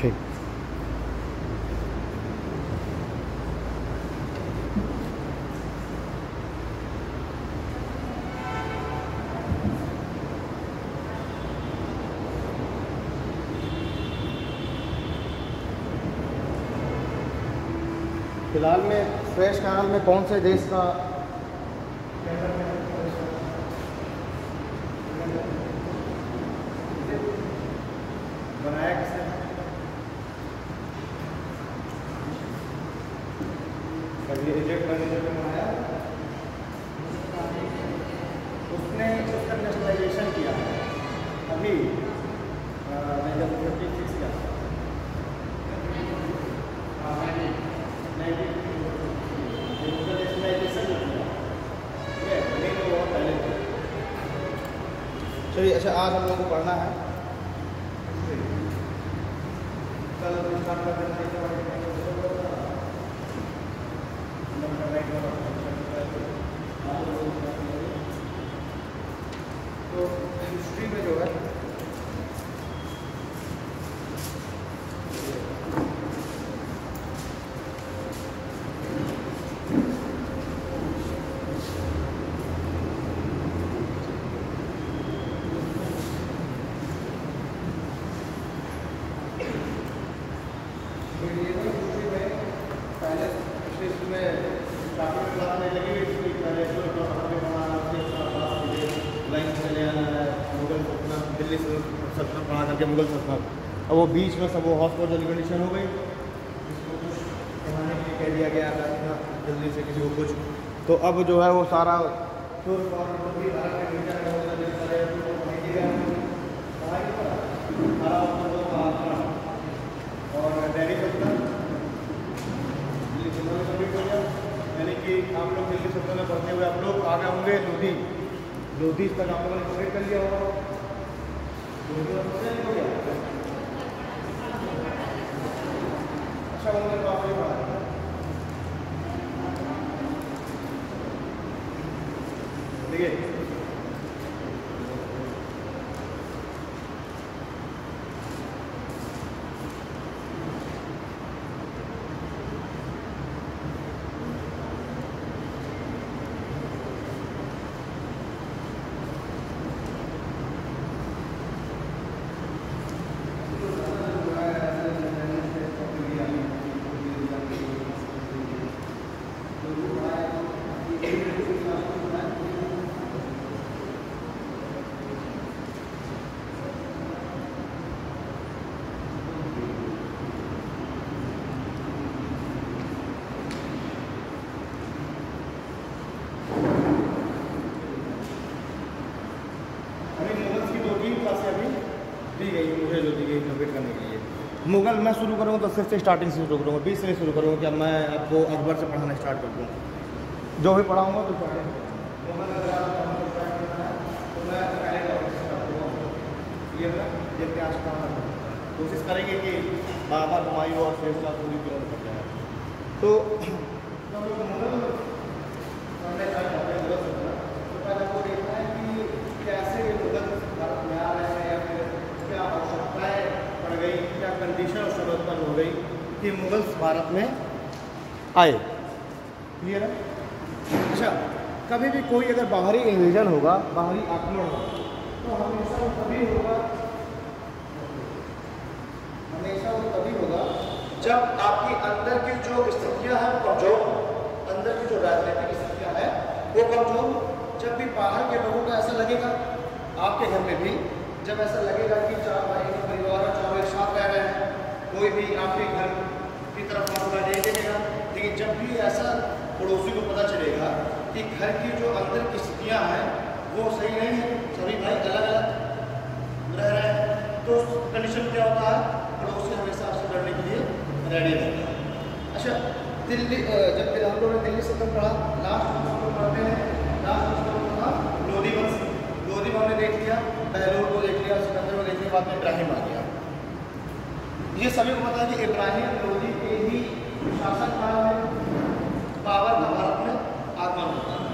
ठीक। फिलहाल में सुएज कैनाल में कौन से देश का बनाया, किसने इजिप्ट का बनाया, उसने उसका नेशनलाइजेशन किया है अभी 1956 का। चलिए, अच्छा आज हम लोगों को पढ़ना है, कल स्टार्ट कर देना तो हिस्ट्री में जो है दिल्ली से सल्तनत बना करके मुगल सल्तनत, अब वो बीच में सब वो हॉट वॉर जल्दी कंडीशन हो गई, इसको कुछ बनाने के लिए कह दिया गया था इतना जल्दी से किसी को कुछ, तो अब जो है वो सारा और दिल्ली सल्तनत यानी कि आप लोग दिल्ली सल्तनत पढ़ते हुए आप लोग आगे होंगे लोधी तक आप लोगों ने कंप्लीट कर लिया होगा। अच्छा बंदर बाप रे बाप, देखिए मुझे जो दी गई कंप्लीट करने के लिए मुगल मैं शुरू करूँगा तो सिर्फ स्टार्टिंग से शुरू करूँगा, 20 से शुरू करूँगा कि अब मैं आपको अकबर से पढ़ाना स्टार्ट कर दूँ, जो भी पढ़ाऊँगा तो इतिहास का कोशिश करेंगे कि बाबर हुमायूं और फैसला पूरी क्यों कर जाए। तो पहले वो देखना है कि कैसे ये मुगल भारत में आ रहे हैं या फिर क्या आवश्यकताएँ पड़ गई, क्या कंडीशन और शर्त उत्पन्न हो गई कि मुगल भारत में आए। क्लियर है? अच्छा, कभी भी कोई अगर बाहरी इन्वेजन होगा, बाहरी आक्रमण होगा, तो हमेशा वो तभी होगा जब आपकी अंदर की जो स्थितियाँ हैं कमजोर, अंदर की जो राजनीतिक स्थितियाँ हैं वो कमजोर। जब भी बाहर के लोगों को ऐसा लगेगा, आपके घर में भी जब ऐसा लगेगा कि चार भाई का परिवार है, चारों एक साथ रह रहे हैं, कोई भी आपके घर की तरफ मामला नहीं देखेगा, लेकिन जब भी ऐसा पड़ोसी को पता चलेगा कि घर की जो अंदर की स्थितियाँ हैं वो सही नहीं है, सभी भाई अलग अलग रह रहे हैं, तो कंडीशन क्या होता है, पड़ोसी हमेशा आपसे लड़ने के लिए रेडी रहता है। अच्छा, दिल्ली जब हम लोगों ने दिल्ली सल्तनत पढ़ा, लास्ट हम लोग पढ़ते हैं, लास्ट था लोधी वंश। लोधी हमने देख लिया, बहलोल को देख लिया, सिकंदर को देख लिया, बाद में इब्राहिम आ गया। ये सभी को पता है कि इब्राहिम लोधी के ही शासन काल में बाबर का भारत में आगमन होता है,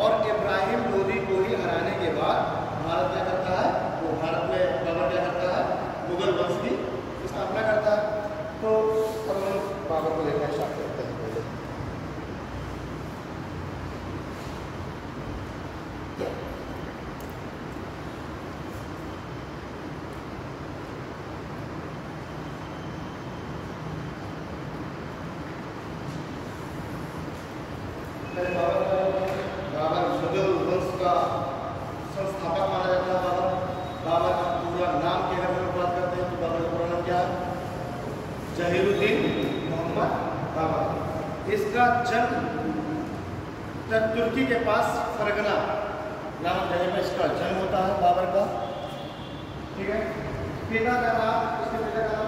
और इब्राहिम लोधी को ही हराने के बाद भारत क्या करता है, वो भारत में बाबर क्या करता है, मुगल वंश की स्थापना करता है। जमीरुद्दीन मोहम्मद बाबर। इसका जन्म तुर्की के पास फरगना नामक जगह पर इसका जन्म होता है बाबर का। ठीक है, पिता का नाम, इसके पिता का नाम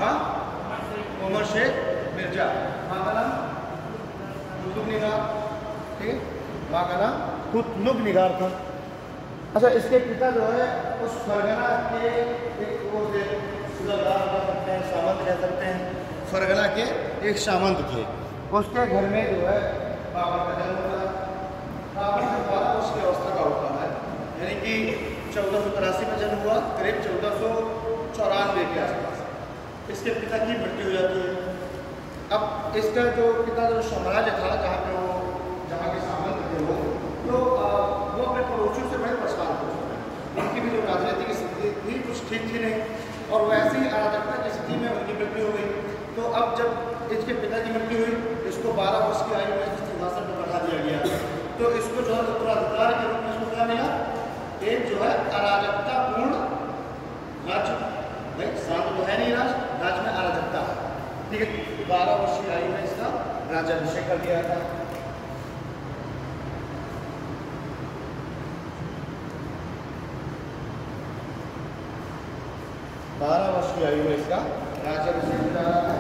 हाँ उमर शेख मिर्जा, माँ का नाम कुतुब निगार। ठीक है, माँ का नाम कुतुब निगार था। अच्छा, इसके पिता जो है उस फरगना के एक वो थे, सुलगदार कह सकते हैं, सामंत कह सकते हैं, फरगना के एक सामंत थे। उसके घर में जो है बाबर का जन्म होता है। बाबर के बाद उसकी अवस्था का होता है, यानी कि 1483 में जन्म हुआ, करीब 1494 के आसपास इसके पिता की मृत्यु हो जाती है। अब इसका जो पिता जो साम्राज्य था जहाँ पे वो जहाँ के सामंत थे वो अपने पड़ोसियों से बड़े परेशान थे। उनकी भी जो राजनीतिक स्थिति थी कुछ ठीक थी नहीं, और वैसे ही अराजकता की स्थिति में उनकी मृत्यु हो गई। तो अब जब इसके पिता की मृत्यु हुई, इसको 12 वर्ष की आयु में सिंहासन पर बैठा दिया गया। तो इसको जो है उत्तराधिकार के रूप में इसको क्या मिला, एक जो है अराजकतापूर्ण राज्य, भाई शांत तो है नहीं राज्य में अराजकता है। ठीक है, 12 वर्ष की आयु में इसका राज्याभिषेक कर दिया था। की आयु में इसका राज्याभिषेक हो रहा है।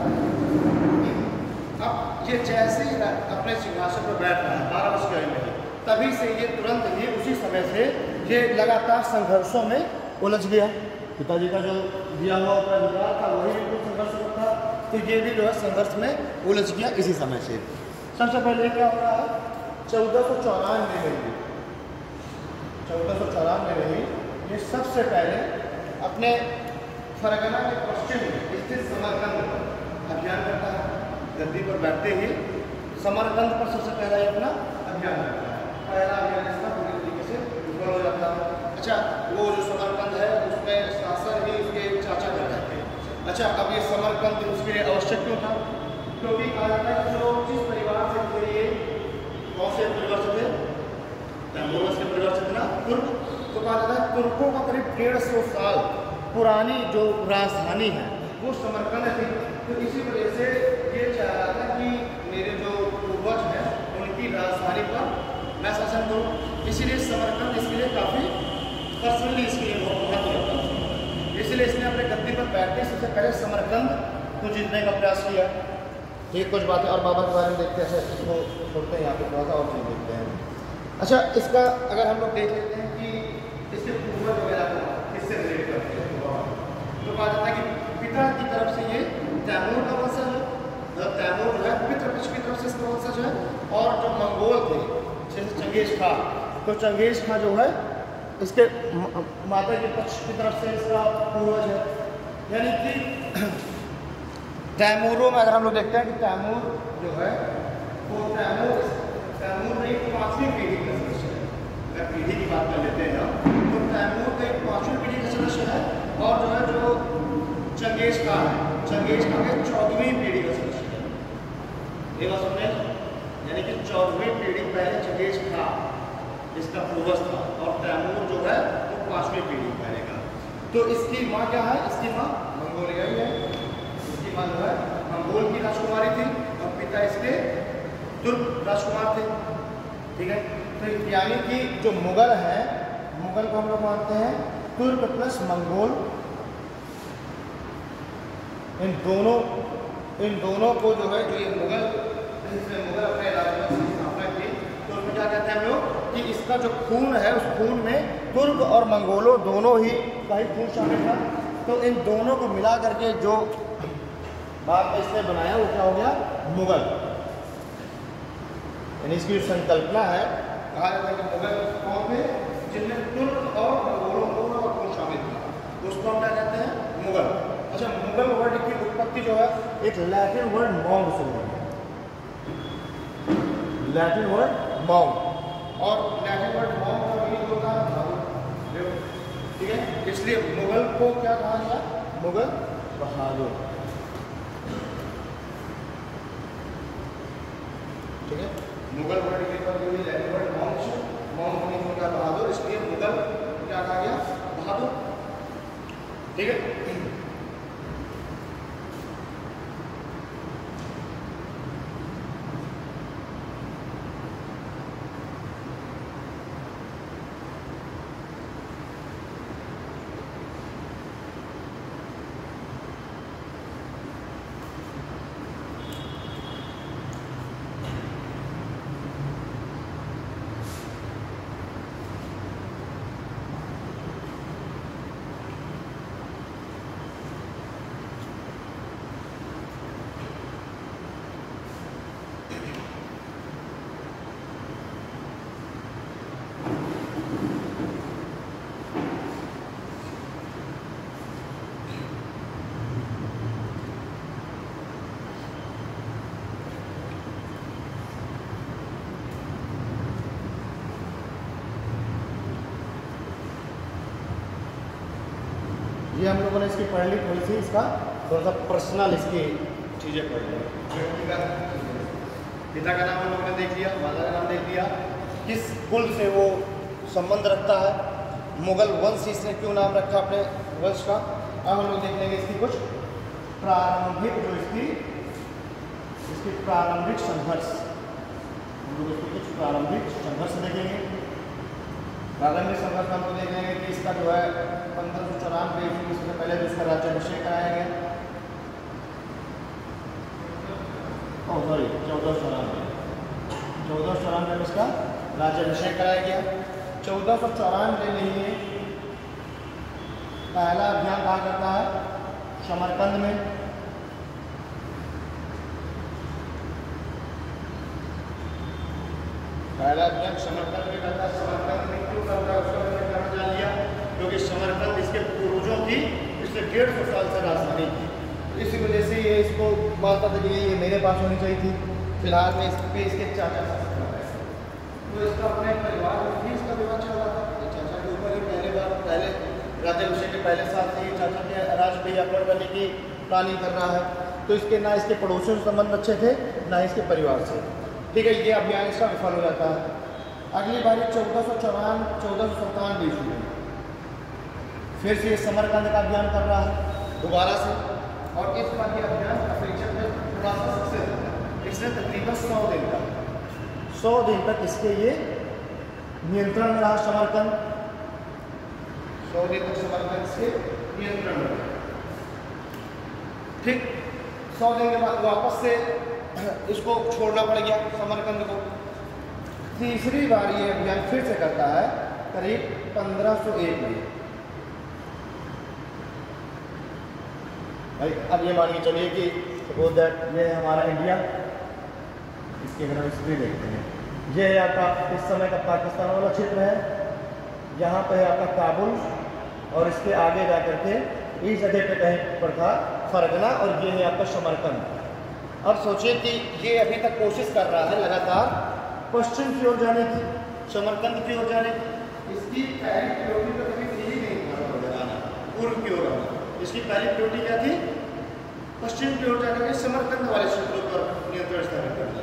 अब ये जैसे ही अपने सिंहासन पर बैठ रहा है 12 वर्ष की आयु में, तभी से ये तुरंत ही उसी समय से ये लगातार संघर्षों में उलझ गया। पिताजी का जो दिया हुआ उत्तराधिकार था वही बिल्कुल संघर्ष था, तो ये भी जो है संघर्ष में उलझ गया इसी समय से। सबसे पहले क्या हो रहा है, 1494 में ही ये सबसे पहले अपने फरगना के पश्चिम में स्थित समरकंद पर अभियान करता है। गद्दी पर बैठते ही समरकंद पर सबसे पहला ये अपना अभियान करता है। पहला अभियान इसका पूरी तरीके से विफल हो जाता है। अच्छा, वो जो समरकंद है उसमें शासन ही उसके चाचा कर जाते हैं। अच्छा, अब ये समरकंद उसके लिए आवश्यक क्यों था, क्योंकि कहा जाता है जो जिस परिवार से थे ये, कौन से परिवार से थे, तैमूरस के परिवार से थे ना, तुर्क। तो कहा जाता है तुर्कों का करीब 150 साल पुरानी जो राजधानी है वो समरकंद थी। तो इसी वजह से ये चाह रहा था कि मेरे जो पूर्वज हैं उनकी राजधानी पर मैं शासन करूँ, इसीलिए समरकंद इसके लिए काफ़ी पर्सनली इसके लिए बहुत महत्व रखता है। इसलिए इसने अपने गद्दी पर बैठते सबसे पहले समरकंद को जीतने का प्रयास किया। ठीक, कुछ बातें और बाबर के बारे में देखते हैं, इसको छोड़ते हैं यहाँ पे, थोड़ा सा और चीज़ देखते हैं। अच्छा, इसका अगर हम लोग देख लेते हैं कि इसके पूर्वज वगैरह को किससे रिलेट करते हैं, तो कहा जाता है कि पिता की तरफ से ये तैमूर का वंशज है, तैमूर जो है पितृपक्ष की तरफ से इसका वंशज है। और जो मंगोल थे जैसे चंगेज खां, तो चंगेज खां जो है इसके माता के पक्ष की तरफ से इसका पूर्वज है। यानी कि तैमूरों में अगर हम लोग देखते हैं कि तैमूर जो है वो तैमूर में एक 5वीं पीढ़ी का सदस्य है। अगर पीढ़ी की बात कर लेते हैं हम, तो तैमूर का एक 5वीं पीढ़ी का सदस्य है। और जो है जो चंगेज खां है, चंगेज खां के 14वीं पीढ़ी का सदस्य है। ये बात सुनने, यानी कि 14वीं पीढ़ी पहले चंगेज खां इसका पूर्वज था, और तैमूर जो है वो 5वीं पीढ़ी पहले का। तो इसकी माँ क्या है, इसकी माँ मंगोलिया ही है। इसकी माँ जो है मंगोल की राजकुमारी थी और पिता इसके तुर्क राजकुमार थे। ठीक है, तो यानी कि जो मुगल हैं, मुगल को हम लोग मानते हैं तुर्क प्लस मंगोल, इन दोनों को जो है जो ये मुगल अपने राज्य की स्थापना की, तो उसमें क्या कहते हैं हम लोग कि इसका जो खून है उस खून में तुर्क और मंगोलों दोनों ही का ही खून शामिल था। तो इन दोनों को मिला करके जो बात में इसने बनाया वो क्या हो गया, मुगल। यानी इसकी जो संकल्पना है, कहा जाता है कि मुगल कौन थे, जिनमें तुर्क और मंगोलों दोनों का खून शामिल था, उसको हम क्या कहते हैं, मुगल। अच्छा, मुगल वर्ड की उत्पत्ति जो है एक लैटिन वर्ड मॉन्ग से हुई है, लैटिन वर्ड मॉन्ग, और लैटिन वर्ड मॉन्ग का मीनिंग होता है बहादुर। ठीक है, इसलिए मुगल को क्या कहा गया, मुगल बहादुर। ठीक है, मुगल वर्ड की उत्पत्ति हुई लैटिन वर्ड मॉन्ग से, मॉन्ग मीनिंग होता है बहादुर, इसलिए मुगल क्या कहा गया, बहादुर। ठीक है, ये हम लोगों ने इसकी पढ़ ली, थोड़ी सी इसका थोड़ा सा पर्सनल इसकी चीज़ें पढ़ ली। पिता का नाम हम लोगों ने देख लिया, माता का नाम देख लिया, किस कुल से वो संबंध रखता है, मुगल वंश इसने क्यों नाम रखा अपने वंश का। अब हम लोग देख लेंगे इसकी कुछ प्रारंभिक जो इसकी प्रारंभिक संघर्ष, हम लोग इसको कुछ प्रारंभिक संघर्ष देखेंगे। प्रारंभिक संघर्ष हम लोग देख लेंगे कि इसका जो है 1594 ईस्वी से पहले तो इसका राज्याभिषेक कराया गया। 1494 में इसका राज्याभिषेक कराया गया। 1494 में ही पहला अभियान कहा करता है समरकंद में। पहला अभियान समरकंद में करता है। समरकंद में क्यों करता है उसका मैंने कारण जान लिया, क्योंकि समरकंद इसके पूर्वजों की पिछले 150 साल से राजधानी थी। इसी वजह से ये इसको मानता था कि ये मेरे पास होनी चाहिए थी। फिलहाल में इस पे इसके चाचा तो इसका अपने परिवार में भी इसका विवाह चल रहा था। चाचा के ऊपर ही पहले राज्याभिषेक के पहले साल से ही चाचा के राज पे आक्रमण करने की प्लानिंग कर रहा है। तो इसके ना इसके पड़ोसियों से संबंध अच्छे थे, ना इसके परिवार से। ठीक है, ये अभियान इसका विफल हो जाता है। अगली बारी 1497 ईस्वी में फिर से ये समरकंद का अभियान कर रहा है दोबारा से, और इस बार ये अभियान अपेक्षाकृत थोड़ा सा सक्सेस है। इसने तकरीबन 100 दिन तक इसके ये नियंत्रण में रहा समरकंद। 100 दिन तक समरकंद इसके नियंत्रण में रहा। ठीक, 100 दिन के बाद वापस से इसको छोड़ना पड़ गया समरकंद को। तीसरी बार ये अभियान फिर से करता है करीब 1501 में। भाई अब ये मान के चलिए कि सपोज दैट ये है हमारा इंडिया, इसकी अगर हम हिस्ट्री देखते हैं, ये है आपका इस समय का पाकिस्तान वाला क्षेत्र है, यहाँ पे है आपका काबुल, और इसके आगे जा करके इस जगह पे कहीं पर था फरगना, और ये है आपका समरकंद। अब सोचिए कि ये अभी तक कोशिश कर रहा है लगातार पश्चिम की ओर जाने की, समरकंद की ओर जाने की। इसकी पहली प्रायोरिटी तो कभी थी ही नहीं पूर्व की ओर आना। इसकी पहली प्रायोरिटी क्या थी? पश्चिम की ओर जाकर के समरकंद वाले क्षेत्रों पर नियंत्रण स्थापित करना।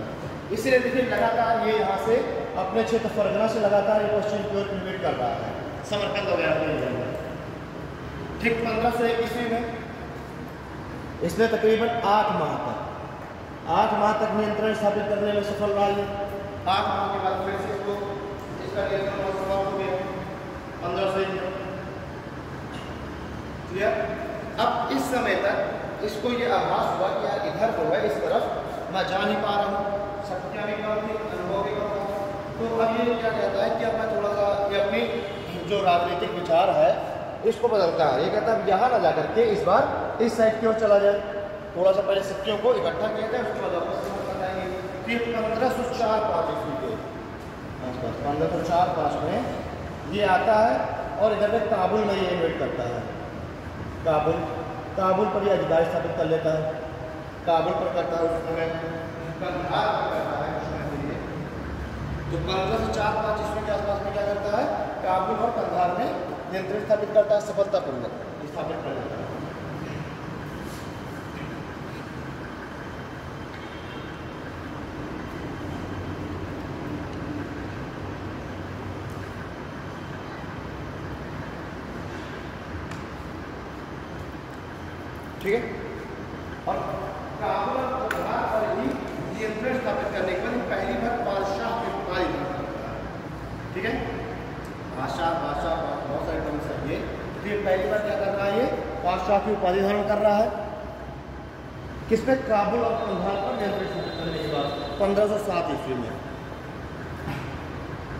इसलिए देखिए लगातार ये यहाँ से अपने क्षेत्र फरगना से लगातार ये पश्चिम की ओर इन्वेट कर रहा है, समरकंद वगैरह के लिए। ठीक 1501 ईस्वी में इसने तकरीबन 8 माह तक नियंत्रण स्थापित करने में सफल रहा है। 8 माह के बाद फिर से इसको इसका नियंत्रण समाप्त हो गया 1501 में। क्लियर? अब इस समय तक इसको ये आभास हुआ कि यार इधर जो है इस तरफ मैं जा नहीं पा रहा हूँ, शक्तियाँ भी कम थी, अनुभव भी कम था। तो अब ये क्या कहता है कि अब मैं थोड़ा सा ये अपनी जो राजनीतिक विचार है इसको बदलता है। ये कहता है यहाँ ना जा करके इस बार इस साइड की ओर चला जाए। थोड़ा सा पहले शक्तियों को इकट्ठा किया जाए, उसके बाद वापस बताएंगे। फिर 1504-5 ईस्वी के आसपास 1504-5 में ये आता है और इधर पे काबुल में ये इन्वेट करता है। काबुल पर यह अधिकार स्थापित कर लेता है। काबुल पर करता है उस समय, कंधार पर करता है उस समय के लिए। तो 1504-5 ईस्वी के आसपास में क्या करता है? काबुल और कंधार में नियंत्रण स्थापित करता है, सफलतापूर्वक स्थापित कर लेता है। ठीक है, और काबुल और कंधार पर ही नियंत्रण स्थापित करने के बाद पहली बार बादशाह की उपाधि धारण करता है। ठीक है, बादशाह बहुत सारे टर्म्स है ये। फिर पहली बार क्या कर रहा है? ये बादशाह की उपाधि धारण कर रहा है। किस पे? काबुल और कंधार पर नियंत्रण स्थापित करने के बाद 1507 ईस्वी में।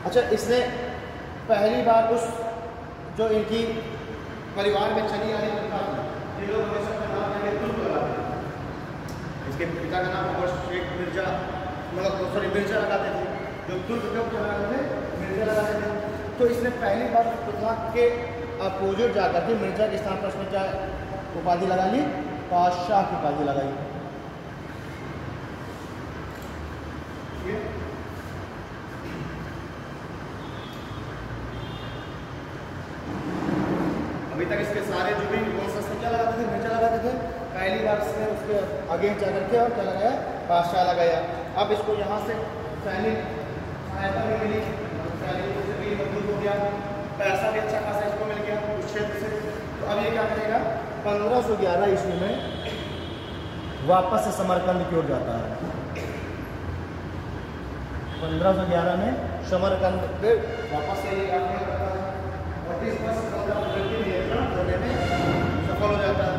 अच्छा, इसने पहली बार उस जो इनकी परिवार में चली आ रही प्रथा थी, ये लोग हमेशा का नाम लेके तुर्क लगाते थे। इसके पिता का नाम शेख मिर्जा मिर्जा लगाते थे। जो तुर्क लोग लगाते थे मिर्जा लगाते थे। तो इसने पहली बार प्रथा के अपोजिट जाकर के मिर्जा के स्थान पर इसमें क्या उपाधि लगा ली? बादशाह की उपाधि लगाई। अभी तक इसके सारे जो भी कॉन्सेप्ट क्या लगाते थे, मिर्चा लगाते थे। पहली बार से उसके आगे जा करके और क्या लगाया, बादशाह लगाया। अब इसको यहाँ से सैनिक सहायता भी मिली, सैनिकों से भी मजबूत हो गया, पैसा भी अच्छा खासा इसको मिल गया उस क्षेत्र से। तो अब ये क्या करेगा, 1511 ईस्वी में वापस से समरकंद की ओर जाता है। 1511 में समरकंद पे वापस से ये आक्रमण करता है और इस पर नियंत्रण होने में सफल हो जाता है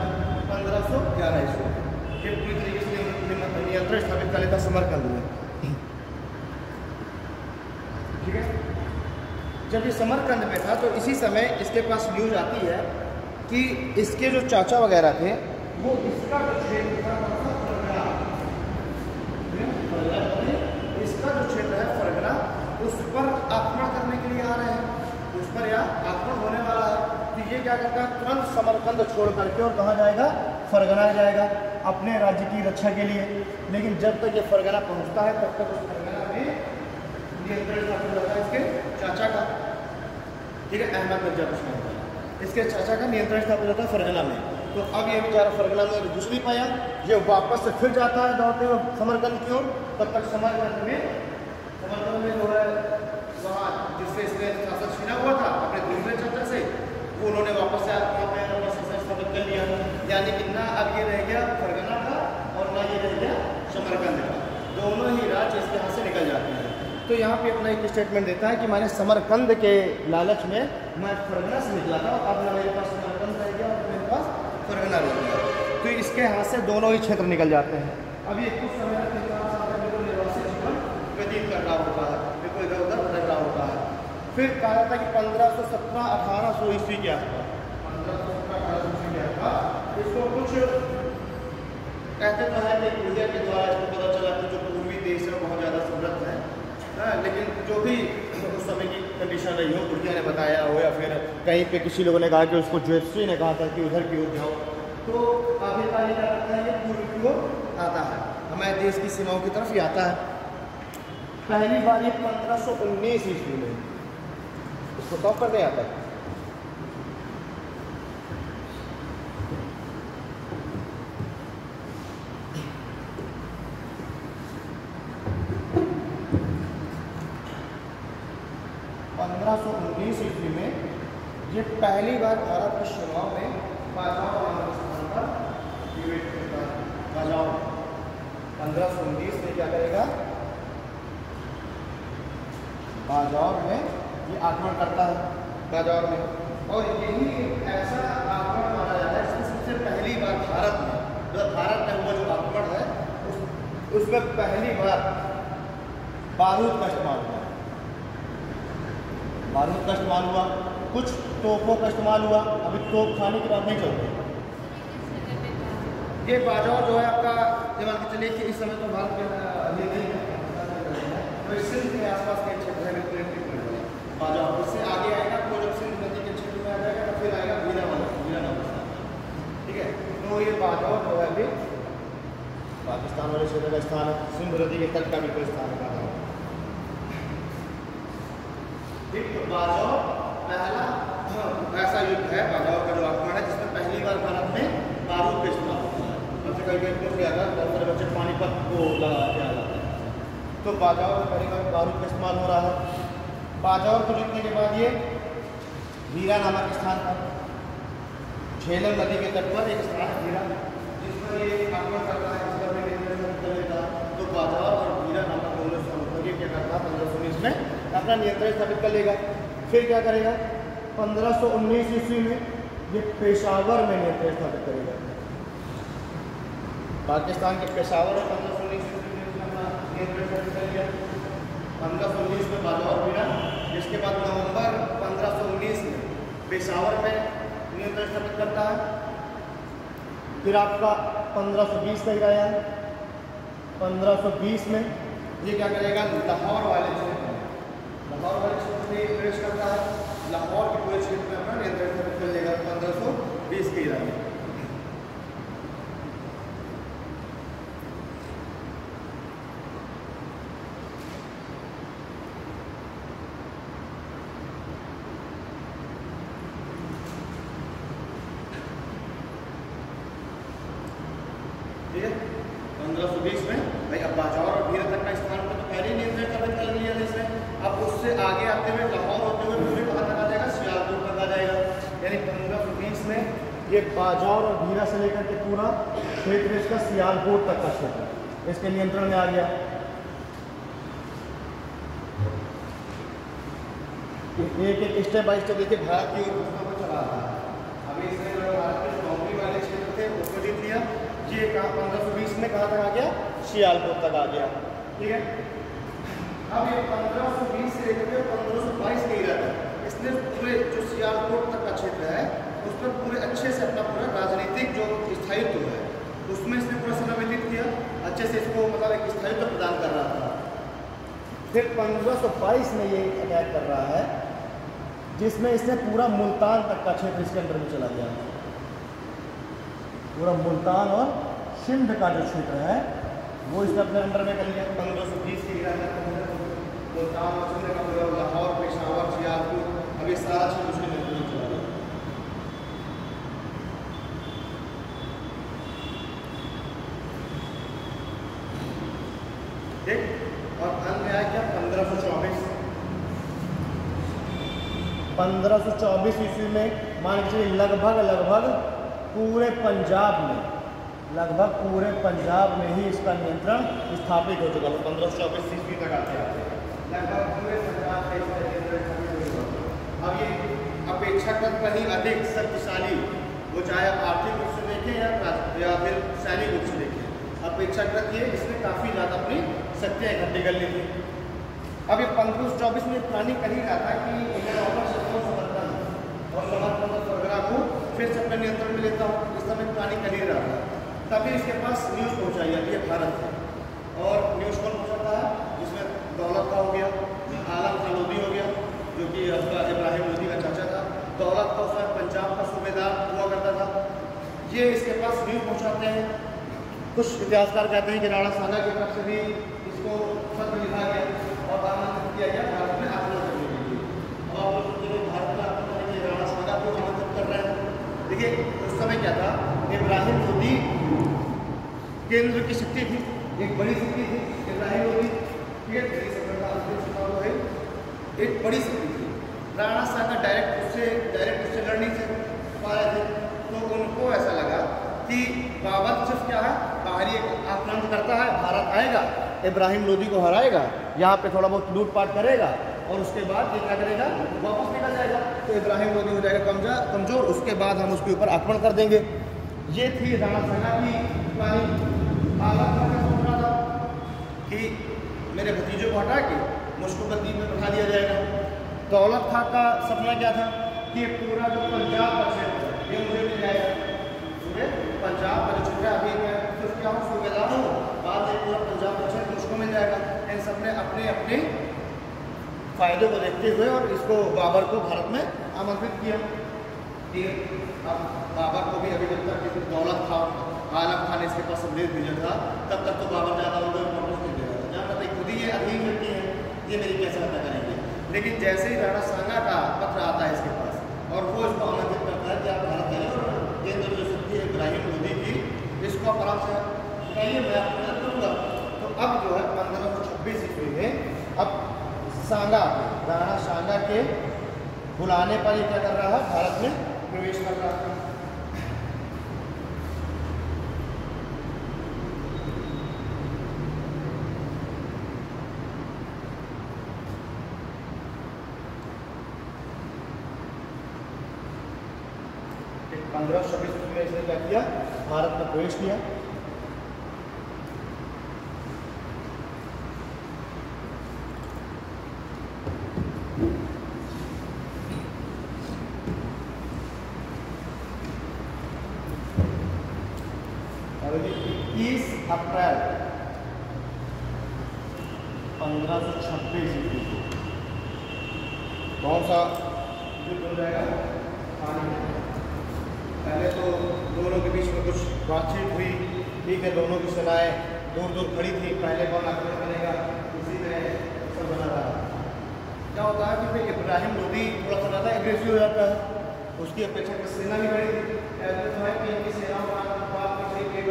1511 ईस्वी में। ये पूरी तरीके से नियंत्रण स्थापित कर लेता समरकंद में। ठीक है, जब ये समरकंद में था तो इसी समय इसके पास न्यूज आती है कि इसके जो चाचा वगैरह थे वो इसका जो क्षेत्र था, इसका जो क्षेत्र है फरगना, उस पर आक्रमण करने के लिए आ रहे हैं, उस पर यह आक्रमण होने वाला है। तो ये क्या करता है, तुरंत समरकंद छोड़ करके और कहाँ जाएगा, फरगना जाएगा अपने राज्य की रक्षा के लिए। लेकिन जब तक ये फरगना पहुँचता है तब तक उस फरगना में नियंत्रण स्थापित होता है इसके चाचा का। ठीक है, अहमद मिर्जा कुछ इसके चाचा का नियंत्रण स्थापित होता है फरगना में। तो अब ये बेचारा फरगना में घुस नहीं पाया, ये वापस से फिर जाता है दौड़ते हुए समरकंद की ओर। तब तक समरकंद में जो है वहाँ जिससे इसने शासन छीना हुआ था अपने दूसरे चाचा से, वो उन्होंने वापस से शासन स्थापित कर लिया। यानी कि ना अब ये रह गया फरगना का और ना ये रह गया समरकंद का, दोनों ही राज्य इसके यहाँ से निकल जाते हैं। तो यहाँ पे अपना एक स्टेटमेंट देता है कि मैंने समरकंद के लालच में मैं फरगना से निकला था और अब ना मेरे पास समरकंद रह गया और मेरे पास फरगना रह गया। तो इसके हाथ से दोनों ही क्षेत्र निकल जाते हैं। अब ये कुछ समय तक निर्वासित जीवन व्यतीत कर रहा होता है, बिल्कुल इधर उधर भटक रहा होता है। फिर कहा था कि 1517-1800 ईस्वी के आसपास, 1517-1800 ईस्वी के आसपास इसको कुछ कहते तो है कि मीडिया के द्वारा इसको पता चला कि जो पूर्वी देश है बहुत ज़्यादा समृद्ध है। लेकिन जो भी उस समय की कंडीशन रही हो, बुढ़िया ने बताया हो या फिर कहीं पे किसी लोगों ने कहा कि उसको ज्योतिषी ने कहा था कि उधर की ओर जाओ, तो आखिरकार क्या करता है, ये पूर्व की ओर आता है, हमारे देश की सीमाओं की तरफ ही आता है। पहली बार ये 1519 ईस्वी में, इसको टॉप करने आता है। ईस्वी में ये पहली बार भारत के चुनाव में बाजाओ नामक स्थान पर डिबेट करता है। बाजाओ 1519 में क्या करेगा, बाजाओ में ये आक्रमण करता है बाजाओ में। और यही ऐसा आक्रमण माना जाता है जिसमें सबसे पहली बार भारत में, मतलब भारत में हुआ जो आक्रमण है उसमें पहली बार बारूद का इस्तेमाल हुआ, बारूद का इस्तेमाल हुआ, कुछ तोपों का इस्तेमाल हुआ। अभी तोप खाने की बात नहीं चलती। ये बाजाओ जो है आपका, जब मान के चलिए कि इस समय तो भारत में नहीं है, तो सिंध के आसपास के क्षेत्र है बाजाओ। इससे आगे आएगा तो जब सिंध नदी के क्षेत्र में आ जाएगा तो फिर आएगा वीरा नाम। ठीक है, तो ये बाजाओ जो है अभी पाकिस्तान वाले क्षेत्र का स्थान है, सिंध नदी के तट का भी कोई स्थान है। बाजाओ पहला ऐसा युद्ध है, बाजाओ का जो आक्रमण है जिसमें पहली बार भारत में बारूद का इस्तेमाल होता है। सबसे कहीं किया था, बहुत सारे बच्चे पानीपत को लगा के आ जाते हैं। तो बाजाओ में पहली बार बारूद का इस्तेमाल हो रहा है। बाजाओ को जीतने के बाद ये वीरा नामक स्थान पर, झेलम नदी के तट पर एक स्थान वीरा, जिस पर ये आक्रमण करता है, जिस पर नियंत्रण लेता है। तो बाजाओ और वीरा नामक दोनों स्थानों पर ये क्या करता है, 1519 में अपना नियंत्रण स्थापित कर लेगा। फिर क्या करेगा, 1519 ईस्वी में ये पेशावर में नियंत्रण स्थापित करेगा। पाकिस्तान के पेशावर में 1519 ईस्वी में अपना नियंत्रण स्थापित कर लिया। 1519 में बाजाओ वीरा, जिसके बाद नवंबर 1519 में पेशावर में नियंत्रण स्थापित करता है। फिर आपका 1520 का आया, 1520 में ये क्या करेगा, लाहौर वाले क्षेत्र में, लाहौर वाले क्षेत्र में प्रवेश करता है। लाहौर के पूरे क्षेत्र में अपना नियंत्रण स्थापित कर लेगा 1520 के ईरा में। ठीक है। 1520 में भाई अब बाजार और भीड़ तक का स्थान पर तो पहले ही नियंत्रण कर लिया था इसने। अब उससे आगे आते हुए लाहौर होते हुए पूरे कहाँ तक आ जाएगा, सियालकोट तक आ जाएगा। यानी 1520 में ये बाजार और भीरा से लेकर के पूरा क्षेत्र इसका सियालकोट तक का क्षेत्र इसके नियंत्रण में आ गया। एक एक स्टेप बाय स्टेप देखिए भारत की ओर चला रहा है। अभी इसने जो भारत के बाउंड्री वाले क्षेत्र थे उसको जीत लिया। ये कहाँ 1520 में कहाँ तक आ गया, सियालकोट तक आ गया। ठीक है। अब ये 1520 से लेकर 1522 के इरा तक इसने पूरे जो सियालकोट तक का क्षेत्र है उस पर पूरे अच्छे से अपना पूरा राजनीतिक जो स्थायित्व है उसमें इसने पूरा समय व्यतीत किया। अच्छे से इसको मतलब एक स्थायित्व प्रदान कर रहा था। फिर 1522 में ये अटैक कर रहा है जिसमें इसने पूरा मुल्तान तक का क्षेत्र इसके अंदर में चला गया। पूरा मुल्तान और सिंध का जो क्षेत्र है वो इसने अपने अंडर में कर लिया। 1520 के इरा मुल्तान और सिंध का पूरा लाहौर, पेशावर, सियालकोट अब ये सारा क्षेत्र उसके अंदर में चला गया। ठीक। और अंत में आया क्या 1524 ईस्वी में मान लीजिए लगभग पूरे पंजाब में ही इसका नियंत्रण स्थापित हो चुका था। 1524 ईस्वी तक आते लगभग पूरे पंजाब में इसका नियंत्रण। अब ये अपेक्षाकृत कहीं अधिक शक्तिशाली, वो चाहे आप आर्थिक रूप से देखें या फिर सैनिक रूप से देखें, अपेक्षाकृत ये इसने काफ़ी ज़्यादा अपनी शक्तियाँ इकट्ठी कर ली थी। अब ये 1524 में प्लानिंग कर ही रहा था कि और समर्थन सरगरा को फिर से अपने नियंत्रण में लेता हूँ, इस समय प्लानिंग कर ही रहा था। तभी इसके पास न्यूज़ पहुँचाई जाती है भारत से। और न्यूज़ कौन पहुँचाता है, जिसमें दौलत का हो गया, आलम खान लोधी हो गया जो कि उसका इब्राहिम लोधी का चाचा था। दौलत का उसमें पंजाब का सूबेदार हुआ करता था। ये इसके पास न्यूज़ पहुँचाते हैं। कुछ इतिहासकार कहते हैं कि राणा सांगा की तरफ से भी इसको पत्र लिखा गया और आमंत्रित किया गया भारत में आक्रमण करने के लिए। अब आप लोग भारत में आक्रमण करने के लिए राणा सांगा को आमंत्रित कर रहे हैं। देखिए उस समय क्या था, इब्राहिम लोधी केंद्र की शक्ति थी, एक बड़ी शक्ति थी इब्राहिम लोधी। ठीक है, एक बड़ी शक्ति थी। राणा सांगा डायरेक्ट उससे लड़ नहीं पा रहे थे। तो उनको ऐसा लगा कि बाबर सिर्फ क्या है, बाहरी आक्रांत करता है, भारत आएगा, इब्राहिम लोधी को हराएगा, यहाँ पे थोड़ा बहुत लूटपाट करेगा और उसके बाद ये क्या करेगा, वापस निकल जाएगा। तो इब्राहिम लोधी हो जाएगा कमजोर, उसके बाद हम उसके ऊपर आक्रमण कर देंगे। ये थी राणा सांगा की प्लानिंग। आलम खान का सोच रहा था कि मेरे भतीजों को हटा के मुझको गद्दी में बैठा दिया जाएगा। दौलत खान का सपना क्या था कि पूरा जो पंजाब का क्षेत्र है ये मुझे मिल जाएगा। पंजाब का जो क्षेत्र है अभी मैं सिर्फ क्या हूँ, सूबेदार हूँ, बाद में पूरा पंजाब का क्षेत्र मुझको मिल जाएगा। इन सब ने अपने अपने फायदे को देखते हुए और इसको बाबर को भारत में आमंत्रित किया। अब बाबर को भी अभी जब तक दौलत खान, आलम खान इसके पास संदेश भेजा था, तब तक तो बाबर ज़्यादा उनको इम्पोर्टेंस नहीं दे रहा था। जहाँ तक खुद ही ये अधीन व्यक्ति है, ये मेरी कैसे अदा करेंगे। लेकिन जैसे ही राणा सांगा का पत्र आता है इसके पास और वो इसको आमंत्रित करता है कि आप भारत आइए और केंद्र जो शक्ति है इब्राहिम लोधी की, इसको आप आराम से कहिए, मैं आपको मदद करूँगा। तो अब जो है 1526 ईस्वी में अब राणा सांगा के बुलाने पर ये क्या कर रहा है, भारत में प्रवेश कर रहा है। में इसने क्या किया, भारत में प्रवेश किया। और 21 अप्रैल 1526 ईस्वी को कौन सा युद्ध हो जाएगा, पानी। पहले तो दोनों के बीच में कुछ बातचीत हुई, ठीक है, दोनों की सेनाएं दूर दूर खड़ी थी, पहले कौन आक्रमण करेगा, इसी में सब बना रहा। क्या होता है कि इब्राहिम लोधी थोड़ा सा ज़्यादा एग्रेसिव हो जाता है, उसकी अपेक्षा सेना भी बड़ी थी। ऐसा तो है कि इनकी सेनाओं का 8 घंटे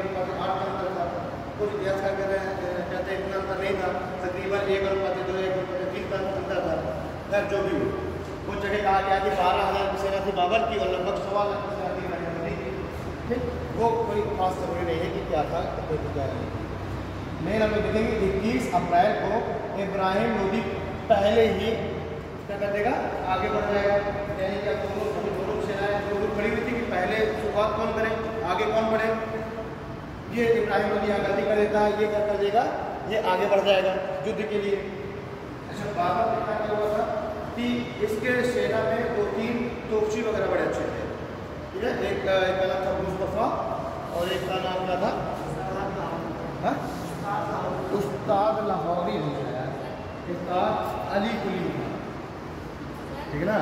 खैर जो भी हो, वो जगह कहा गया कि 12,000 की सेना थी बाबर की और लगभग 1.25 लाख की सेना थी इब्राहिम लोदी की। ठीक, वो कोई खास जरूरी नहीं है कि क्या था क्या नहीं। मेन हम लोग देखेंगे 21 अप्रैल को इब्राहिम लोदी पहले ही क्या कर देगा, आगे बढ़ जाएगा। यानी कि अब दोनों सेनाएं जो खड़ी हुई थी कि पहले शुरुआत कौन करे, आगे कौन बढ़े, ये इब्राहिम लोदी यहाँ गलती कर देता है, ये क्या कर देगा, ये आगे बढ़ जाएगा युद्ध के लिए। अच्छा, बाबर ने क्या हुआ था कि इसके सेना में 2-3 तोपची वगैरह बड़े अच्छे थे। ठीक है, एक का नाम था मुस्तफ़ा और एक का नाम क्या था, उस्ताद लाहौरी नहीं है, उस्ताद अली कुली, ठीक है ना।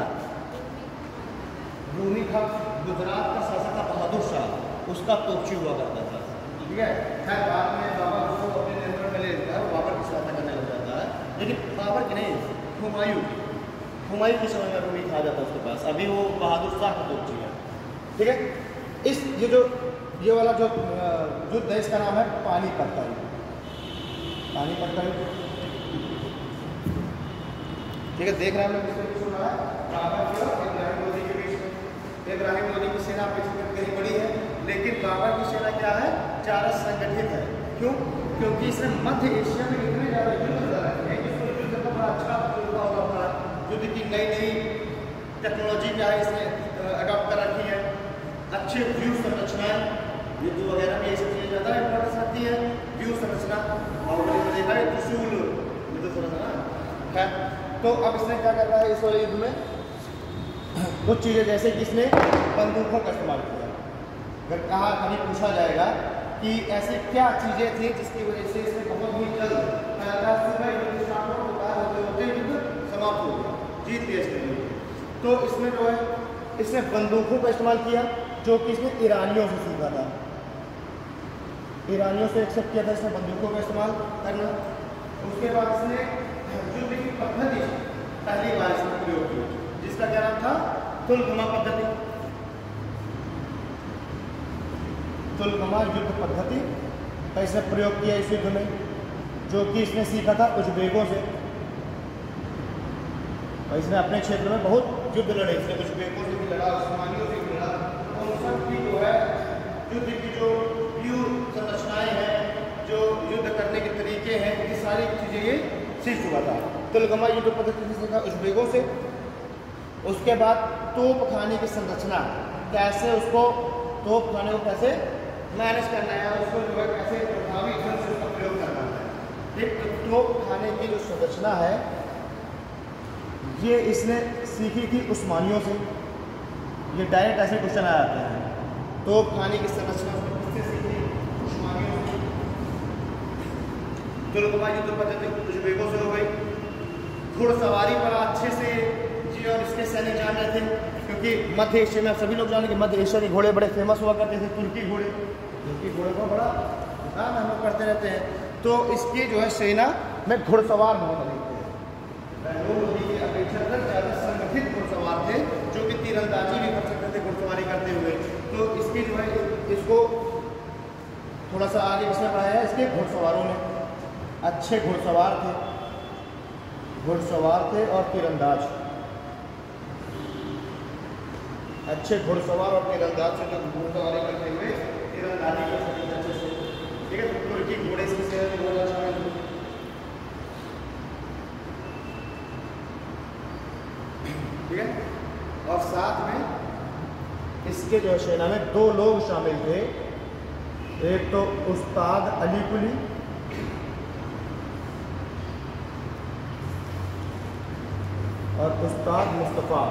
रूमी था, गुजरात का शासक था बहादुर शाह, उसका तोपची हुआ करता था। ठीक है, खैर बाद में बाबर को अपने नियंत्रण में ले लेता है, बाबर की सहायता करने लग जाता है। लेकिन बाबर की नहीं, हुमायूं के समय में रूमी कहा जाता है उसके पास, अभी वो बहादुर शाह का तोपची है। ठीक है, इस ये वाला जो युद्ध है इसका नाम है पानीपत का युद्ध, पानीपत का युद्ध। ठीक है, देख रहे हैं हम लोग किसके बीच हो रहा है, बाबर और इब्राहिम लोदी के बीच में। इब्राहिम लोदी की सेना अपेक्षाकृत कहीं बड़ी है, लेकिन बाबर की सेना क्या है, ज़्यादा संगठित है। क्यों? क्योंकि इसने मध्य एशिया में इतने ज़्यादा युद्ध लड़ा है कि इसको युद्ध का बड़ा अच्छा तजुर्बा होगा, युद्ध की नई टेक्नोलॉजी क्या है इसने अडॉप्ट कर रखी है, अच्छे व्यू संरचनाएं, युद्ध वगैरह में ये सब चीज़ें ज़्यादा इंपॉर्टेंस रखती है। व्यू संरचना और देखा है त्रिशूल युद्ध संरचना है। तो अब इसने क्या कर रहा है इस वाले युद्ध में, कुछ चीज़ें जैसे कि इसने बंदूकों का इस्तेमाल किया। अगर कहा कभी पूछा जाएगा कि ऐसी क्या चीज़ें थी जिसकी वजह से इसने बहुत ही जल्द युद्ध समाप्त हो गया, जीत लिया इसने युद्ध। तो इसमें जो है इसने बंदूकों का इस्तेमाल किया, जो कि इसने ईरानियों से सीखा था, ईरानियों से एक्सेप्ट किया था इसने बंदूकों का इस्तेमाल करना। उसके बाद इसने युद्ध की पद्धति पहली बार इसने प्रयोग की, जिसका क्या नाम था, तुलगमा पद्धति। तुलगमा युद्ध पद्धति का इसने प्रयोग किया इस युद्ध में, जो कि इसने सीखा था उज़्बेकों से। और इसने अपने क्षेत्र में बहुत युद्ध लड़े, इसने उज़्बेकों से भी लड़ा, उस्मानियों से भी लड़ा। उन सब की जो है युद्ध की जो व्यू संरचनाएं हैं, जो युद्ध करने के तरीके हैं, ये सारी चीज़ें ये सीख चुका था। तुलगमा युद्ध पद्धति से सीखा उज़्बेकों से। उसके बाद तोप खाने की संरचना, कैसे उसको तोप खाने को कैसे मैनेज करना है, उसको जो है कैसे प्रभावी ढंग से उसका प्रयोग करना है। ठीक, तो तोप खाने की जो संरचना है ये इसने सीखी थी उस्मानियों से। ये डायरेक्ट ऐसे क्वेश्चन आ जाते हैं, तोप खाने की संरचना किससे सीखी, उस्मानियों से। तुलगमा युद्ध पद्धति उज़्बेकों से हो गई। घुड़सवारी बड़ा अच्छे से जी और इसके सैनिक जान रहे थे, क्योंकि मध्य एशिया में आप सभी लोग जाने कि मध्य एशिया के घोड़े बड़े फेमस हुआ करते थे, तुर्की घोड़े को बड़ा काम हम लोग करते रहते हैं। तो इसकी जो है सेना में घुड़सवार बहुत अधिक थे, लोदी की अपेक्षाकृत ज़्यादा संगठित घुड़सवार थे, जो कि तीरंदाजी भी कर सकते थे घुड़सवारी करते हुए। तो इसकी जो है इसको थोड़ा सा आगे किसने बढ़ाया है, इसके घुड़सवारों ने। अच्छे घुड़सवार थे और तीरंदाज, अच्छे घुड़सवार और तीरंदाज से जो घुड़सवारी करते हुए तीरंदाजी कर सकते अच्छे से। ठीक है, तो तुर्की घोड़े इसकी सेना में बहुत अच्छा है। ठीक है, और साथ में इसके जो सेना में 2 लोग शामिल थे, एक तो उस्ताद अली कुली और उस्ताद मुस्तफ़ा।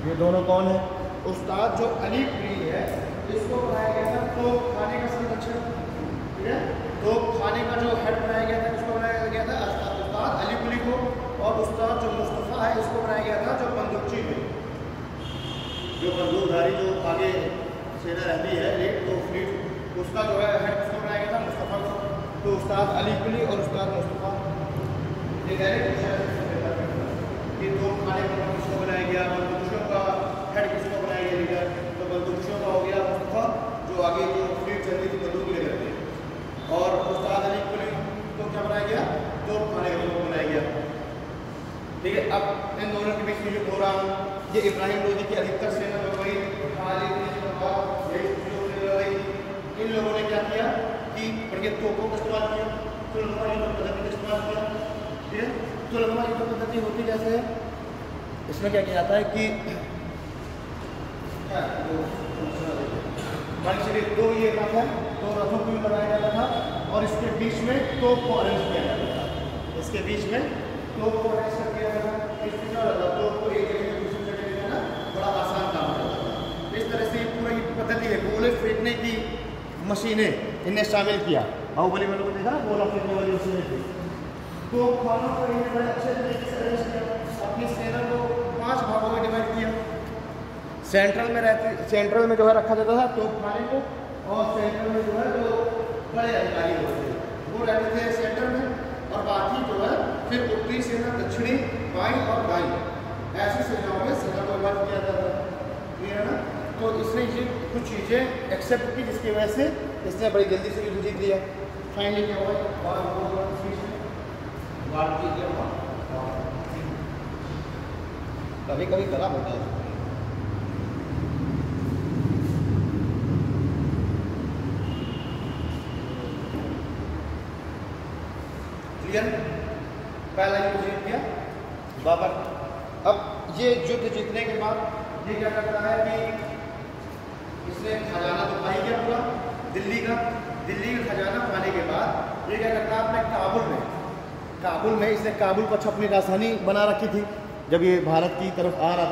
ये दोनों कौन है? उस्ताद जो अली कुली है, इसको बनाया गया था तोप खाने का संरक्षण। ठीक है, तोप खाने का जो हेड बनाया गया था, इसको बनाया गया था उस्ताद अली कुली को। और उस्ताद जो मुस्तफ़ा है, इसको बनाया गया था जो बंदूकची है, जो बंदूकधारी जो आगे सेना रहती है एक तो फ्लीट, उसका जो है हेड उसको बनाया गया था मुस्तफ़ा को। तो उस्ताद अली कुली और उस्ताद मुस्तफ़ा, ये डायरेक्ट कि तोप खाने का किसको बनाया गया, बंदूकचियों का हेड किसको बनाया गया लीडर, तो बंदूकचियों का हो गया मुस्तफ़ा, जो आगे जो फ्लीट चलती थी बंदूक ले जाते। और उस्ताद अली कुली को क्या बनाया ये इब्राहिम लोदी की अधिकतर सेना जो गई इन लोगों ने क्या किया कि बढ़िया तोपों का इस्तेमाल किया, तुलमा युद्ध पद्धति का इस्तेमाल किया। ठीक है, तुलमा युद्ध पद्धति होती कैसे है, इसमें क्या किया जाता है कि मान चलिए दो ये रथ है, दो रथों को लगाया जाता था और इसके बीच में तोप को अरेंज किया जाता था, इसके बीच में तोप को अरेंज कर दिया जाता था। इससे क्या होता था, तोप को एक जगह से दूसरी जगह ले जाना बड़ा आसान काम होता था। इस तरह से ये पूरा ये पद्धति है, गोले फेंकने की मशीनें इन्हें शामिल किया। बाहुबली वालों को देखा ना, गोला फेंकने वाली मशीनें थी। तो खानों को इन्हें बड़े अच्छे तरीके से अरेंज किया, अपनी सेना को 5 भागों में डिवाइड किया। सेंट्रल में जो है रखा जाता था तोप खाने को, और सेंट्रल में जो है जो बड़े अधिकारी होते थे वो रहते थे सेंटर में, और बाकी जो है फिर उत्तरी सेना, दक्षिणी, बाईं और दाईं ऐसी सेनाओं में सेना को विभाजित किया जाता था। क्लियर है ना। तो इसने ये कुछ चीज़ें एक्सेप्ट की जिसकी वजह से इसने बड़ी जल्दी से युद्ध जीत लिया। फाइनली क्या हुआ, कभी कभी खराब होता है। पहला युद्ध जीत गया बाबर। अब ये युद्ध जीतने के बाद ये क्या करता है कि इसने खजाना तो पाई गया पूरा दिल्ली का खजाना पाने के बाद ये क्या करता है, अपने काबुल में इसने काबुल को अच्छा अपनी राजधानी बना रखी थी जब ये भारत की तरफ आ रहा था।